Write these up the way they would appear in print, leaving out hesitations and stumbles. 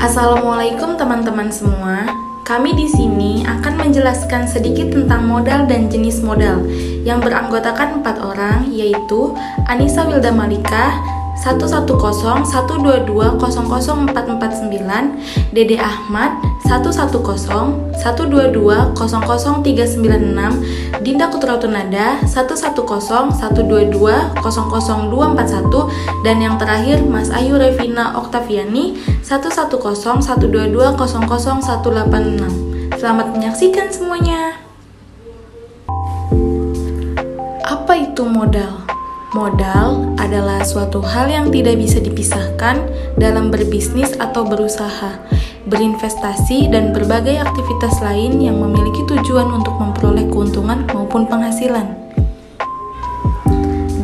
Assalamualaikum teman-teman semua. Kami di sini akan menjelaskan sedikit tentang modal dan jenis modal yang beranggotakan 4 orang, yaitu Anissa Wilda Malika 11012200449, Dede Ahmad 11012200396, Dinda Kutratunada 11012200241, dan yang terakhir Mas Ayu Revina Oktaviani 11012200186. Selamat menyaksikan semuanya. Apa itu modal? Modal adalah suatu hal yang tidak bisa dipisahkan dalam berbisnis atau berusaha, berinvestasi, dan berbagai aktivitas lain yang memiliki tujuan untuk memperoleh keuntungan maupun penghasilan.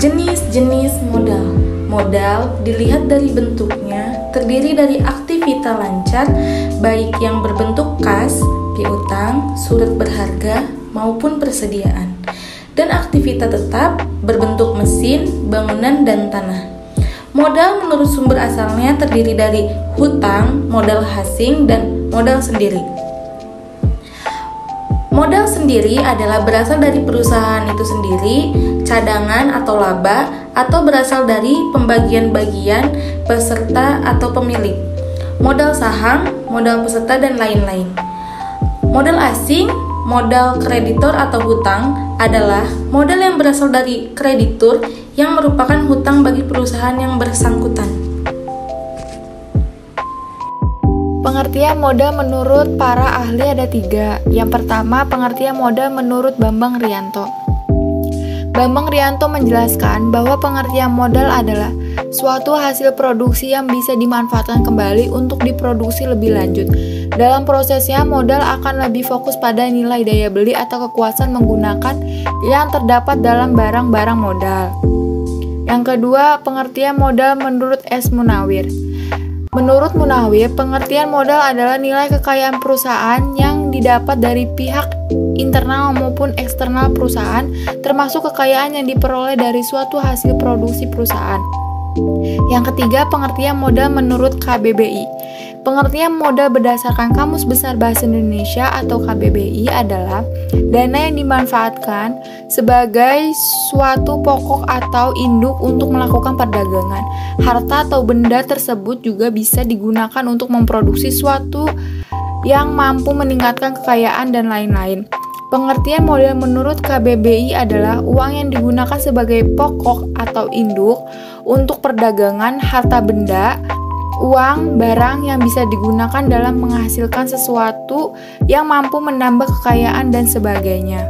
Jenis-jenis modal. Modal dilihat dari bentuknya, terdiri dari aktivitas lancar, baik yang berbentuk kas, piutang, surat berharga, maupun persediaan, dan aktivitas tetap berbentuk mesin, bangunan, dan tanah. Modal menurut sumber asalnya terdiri dari hutang, modal asing, dan modal sendiri. Modal sendiri adalah berasal dari perusahaan itu sendiri, cadangan atau laba, atau berasal dari pembagian-bagian peserta atau pemilik. Modal saham, modal peserta, dan lain-lain. Modal asing, modal kreditor atau hutang adalah modal yang berasal dari kreditur yang merupakan hutang bagi perusahaan yang bersangkutan. Pengertian modal menurut para ahli ada 3. Yang pertama, pengertian modal menurut Bambang Rianto. Bambang Rianto menjelaskan bahwa pengertian modal adalah suatu hasil produksi yang bisa dimanfaatkan kembali untuk diproduksi lebih lanjut. Dalam prosesnya, modal akan lebih fokus pada nilai daya beli atau kekuasaan menggunakan yang terdapat dalam barang-barang modal. Yang kedua, pengertian modal menurut S. Munawir. Menurut Munawir, pengertian modal adalah nilai kekayaan perusahaan yang didapat dari pihak internal maupun eksternal perusahaan, termasuk kekayaan yang diperoleh dari suatu hasil produksi perusahaan. Yang ketiga, pengertian modal menurut KBBI. Pengertian modal berdasarkan Kamus Besar Bahasa Indonesia atau KBBI adalah dana yang dimanfaatkan sebagai suatu pokok atau induk untuk melakukan perdagangan. Harta atau benda tersebut juga bisa digunakan untuk memproduksi suatu yang mampu meningkatkan kekayaan dan lain-lain. Pengertian modal menurut KBBI adalah uang yang digunakan sebagai pokok atau induk untuk perdagangan harta benda, uang, barang yang bisa digunakan dalam menghasilkan sesuatu yang mampu menambah kekayaan dan sebagainya.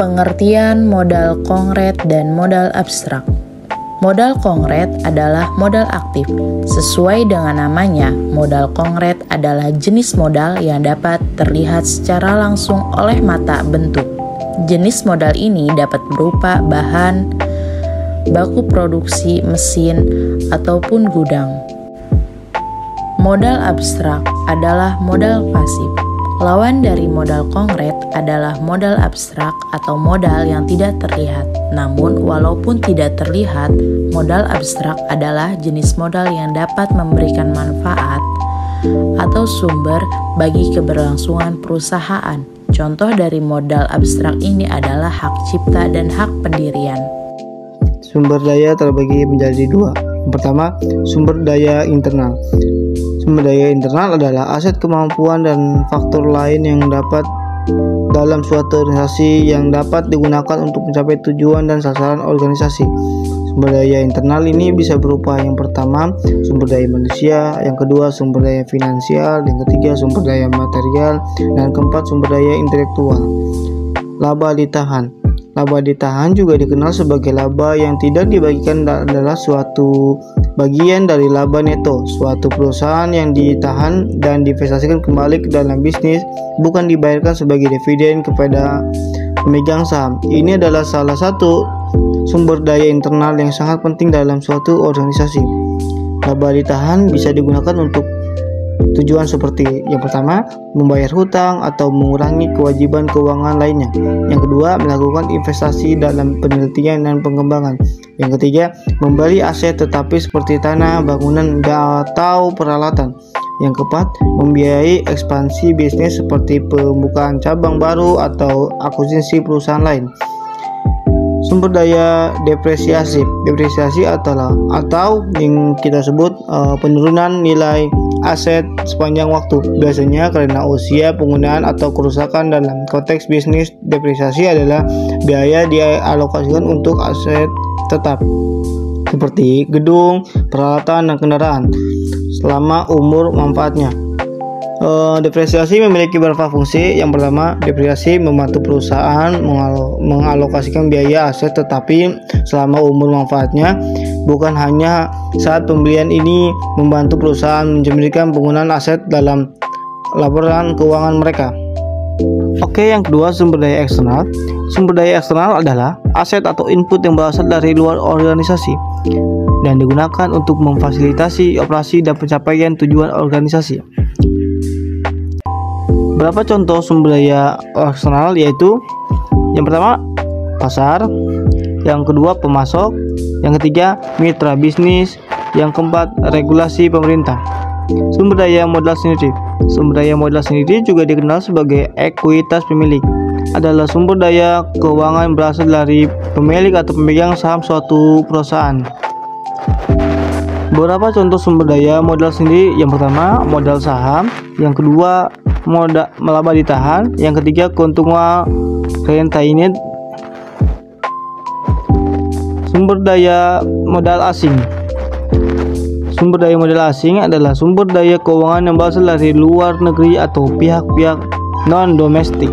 Pengertian modal konkret dan modal abstrak. Modal konkret adalah modal aktif. Sesuai dengan namanya, modal konkret adalah jenis modal yang dapat terlihat secara langsung oleh mata bentuk. Jenis modal ini dapat berupa bahan baku produksi, mesin, ataupun gudang. Modal abstrak adalah modal pasif. Lawan dari modal konkret adalah modal abstrak atau modal yang tidak terlihat. Namun, walaupun tidak terlihat, modal abstrak adalah jenis modal yang dapat memberikan manfaat atau sumber bagi keberlangsungan perusahaan. Contoh dari modal abstrak ini adalah hak cipta dan hak pendirian. Sumber daya terbagi menjadi 2. Yang pertama, sumber daya internal. Sumber daya internal adalah aset, kemampuan, dan faktor lain yang dapat dalam suatu organisasi yang dapat digunakan untuk mencapai tujuan dan sasaran organisasi. Sumber daya internal ini bisa berupa yang pertama, sumber daya manusia, yang kedua, sumber daya finansial, yang ketiga, sumber daya material, dan keempat, sumber daya intelektual. Laba ditahan. Laba ditahan juga dikenal sebagai laba yang tidak dibagikan adalah suatu bagian dari laba neto suatu perusahaan yang ditahan dan diinvestasikan kembali ke dalam bisnis, bukan dibayarkan sebagai dividen kepada pemegang saham. Ini adalah salah satu sumber daya internal yang sangat penting dalam suatu organisasi. Laba ditahan bisa digunakan untuk tujuan seperti yang pertama, membayar hutang atau mengurangi kewajiban keuangan lainnya. Yang kedua, melakukan investasi dalam penelitian dan pengembangan. Yang ketiga, membeli aset tetapi seperti tanah, bangunan, atau peralatan. Yang keempat, membiayai ekspansi bisnis seperti pembukaan cabang baru atau akuisisi perusahaan lain. Sumber daya depresiasi. Depresiasi atau yang kita sebut penurunan nilai aset sepanjang waktu, biasanya karena usia penggunaan atau kerusakan. Dalam konteks bisnis, depresiasi adalah biaya dialokasikan untuk aset tetap seperti gedung, peralatan, dan kendaraan selama umur manfaatnya. Depresiasi memiliki beberapa fungsi. Yang pertama, depresiasi membantu perusahaan mengalokasikan biaya aset tetapi selama umur manfaatnya, bukan hanya saat pembelian. Ini membantu perusahaan mencerminkan penggunaan aset dalam laporan keuangan mereka. Oke, yang kedua, sumber daya eksternal. Sumber daya eksternal adalah aset atau input yang berasal dari luar organisasi dan digunakan untuk memfasilitasi operasi dan pencapaian tujuan organisasi. Berapa contoh sumber daya eksternal, yaitu yang pertama pasar, yang kedua pemasok, yang ketiga mitra bisnis, yang keempat regulasi pemerintah. Sumber daya modal sendiri. Sumber daya modal sendiri juga dikenal sebagai ekuitas pemilik. Adalah sumber daya keuangan berasal dari pemilik atau pemegang saham suatu perusahaan. Beberapa contoh sumber daya modal sendiri. Yang pertama modal saham, yang kedua modal laba ditahan, yang ketiga keuntungan retained. Sumber daya modal asing. Sumber daya modal asing adalah sumber daya keuangan yang berasal dari luar negeri atau pihak-pihak non-domestik.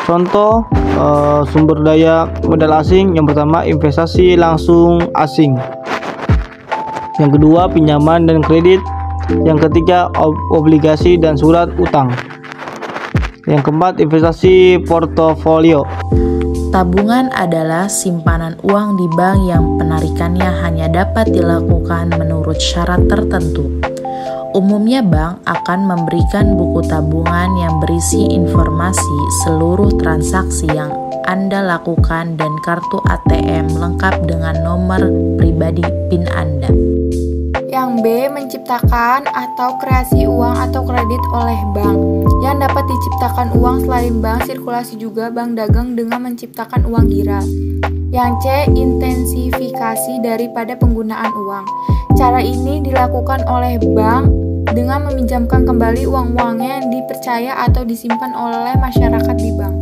Contoh sumber daya modal asing, yang pertama investasi langsung asing, yang kedua pinjaman dan kredit, yang ketiga obligasi dan surat utang, yang keempat investasi portofolio. Tabungan adalah simpanan uang di bank yang penarikannya hanya dapat dilakukan menurut syarat tertentu. Umumnya bank akan memberikan buku tabungan yang berisi informasi seluruh transaksi yang Anda lakukan dan kartu ATM lengkap dengan nomor pribadi PIN Anda. Yang B, menciptakan atau kreasi uang atau kredit oleh bank. Yang dapat diciptakan uang selain bank sirkulasi juga bank dagang dengan menciptakan uang gira. Yang C, intensifikasi daripada penggunaan uang. Cara ini dilakukan oleh bank dengan meminjamkan kembali uang-uangnya yang dipercaya atau disimpan oleh masyarakat di bank.